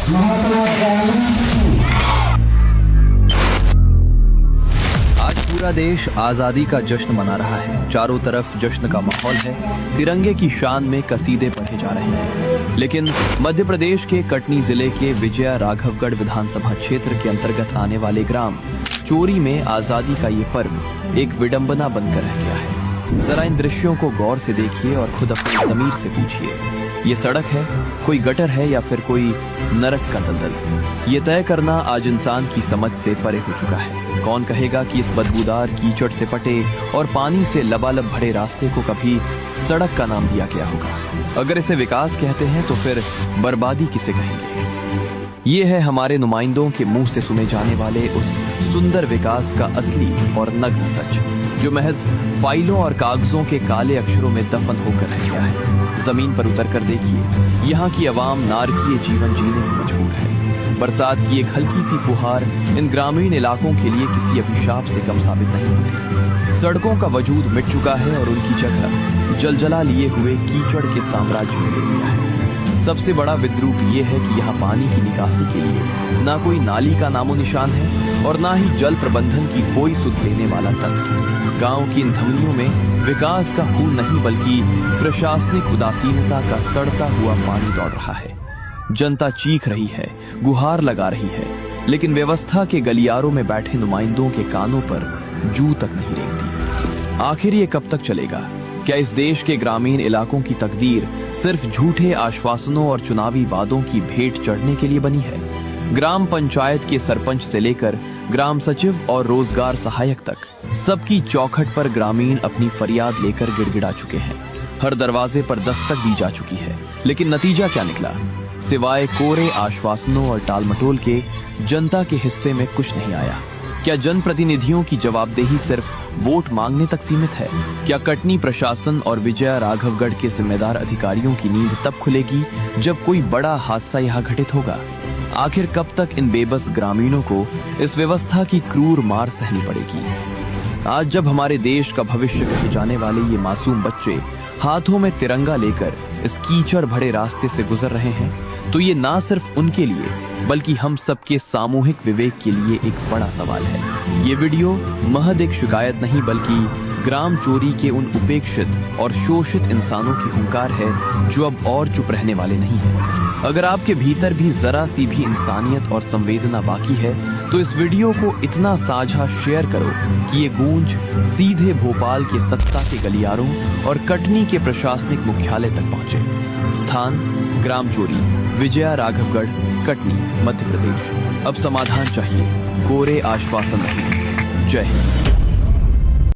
आज पूरा देश आजादी का जश्न मना रहा है। चारों तरफ जश्न का माहौल है। तिरंगे की शान में कसीदे पढ़े जा रहे हैं। लेकिन मध्य प्रदेश के कटनी जिले के विजया राघवगढ़ विधानसभा क्षेत्र के अंतर्गत आने वाले ग्राम चोरी में आजादी का ये पर्व एक विडंबना बनकर रह गया है। जरा इन दृश्यों को गौर से देखिए और खुद अपने ज़मीर से पूछिए, ये सड़क है, कोई गटर है या फिर कोई नरक का दलदल? ये तय करना आज इंसान की समझ से परे हो चुका है। कौन कहेगा कि इस बदबूदार कीचड़ से पटे और पानी से लबालब भरे रास्ते को कभी सड़क का नाम दिया गया होगा? अगर इसे विकास कहते हैं तो फिर बर्बादी किसे कहेंगे? ये है हमारे नुमाइंदों के मुंह से सुने जाने वाले उस सुंदर विकास का असली और नग्न सच, जो महज फाइलों और कागजों के काले अक्षरों में दफन होकर रह गया है। जमीन पर उतर कर देखिए, यहाँ की आवाम नारकीय जीवन जीने को मजबूर है। बरसात की एक हल्की सी फुहार इन ग्रामीण इलाकों के लिए किसी अभिशाप से कम साबित नहीं होती। सड़कों का वजूद मिट चुका है और उनकी जगह जलजला लिए हुए कीचड़ के साम्राज्य ने ले लिया है। सबसे बड़ा विद्रूप ये है कि यहाँ पानी की निकासी के लिए ना कोई नाली का नामो निशान है और ना ही जल प्रबंधन की कोई सुध लेने वाला तंत्र। गांव की इन धमनियों में विकास का खून नहीं बल्कि प्रशासनिक उदासीनता का सड़ता हुआ पानी दौड़ रहा है। जनता चीख रही है, गुहार लगा रही है, लेकिन व्यवस्था के गलियारों में बैठे नुमाइंदों के कानों पर जू तक नहीं रेंगती। आखिर ये कब तक चलेगा? क्या इस देश के ग्रामीण इलाकों की तकदीर सिर्फ झूठे आश्वासनों और चुनावी वादों की भेंट चढ़ने के लिए बनी है? ग्राम पंचायत के सरपंच से लेकर ग्राम सचिव और रोजगार सहायक तक सबकी चौखट पर ग्रामीण अपनी फरियाद लेकर गिड़गिड़ा चुके हैं। हर दरवाजे पर दस्तक दी जा चुकी है, लेकिन नतीजा क्या निकला? सिवाय कोरे आश्वासनों और टालमटोल के जनता के हिस्से में कुछ नहीं आया। क्या जनप्रतिनिधियों की जवाबदेही सिर्फ वोट मांगने तक सीमित है? क्या कटनी प्रशासन और विजया राघवगढ़ के जिम्मेदार अधिकारियों की नींद तब खुलेगी जब कोई बड़ा हादसा यहाँ घटित होगा? आखिर कब तक इन बेबस ग्रामीणों को इस व्यवस्था की क्रूर मार सहनी पड़ेगी? आज जब हमारे देश का भविष्य कहे जाने वाले ये मासूम बच्चे हाथों में तिरंगा लेकर इस कीचड़ भरे रास्ते से गुजर रहे हैं, तो ये ना सिर्फ उनके लिए बल्कि हम सबके सामूहिक विवेक के लिए एक बड़ा सवाल है। ये वीडियो महज एक शिकायत नहीं बल्कि ग्राम चोरी के उन उपेक्षित और शोषित इंसानों की हुंकार है जो अब और चुप रहने वाले नहीं हैं। अगर आपके भीतर भी जरा सी भी इंसानियत और संवेदना बाकी है तो इस वीडियो को इतना साझा शेयर करो कि ये गूंज सीधे भोपाल के सत्ता के गलियारों और कटनी के प्रशासनिक मुख्यालय तक पहुंचे। स्थान ग्राम चोरी, विजया राघवगढ़, कटनी, मध्य प्रदेश। अब समाधान चाहिए, कोरे आश्वासन नहीं। जय हिंद।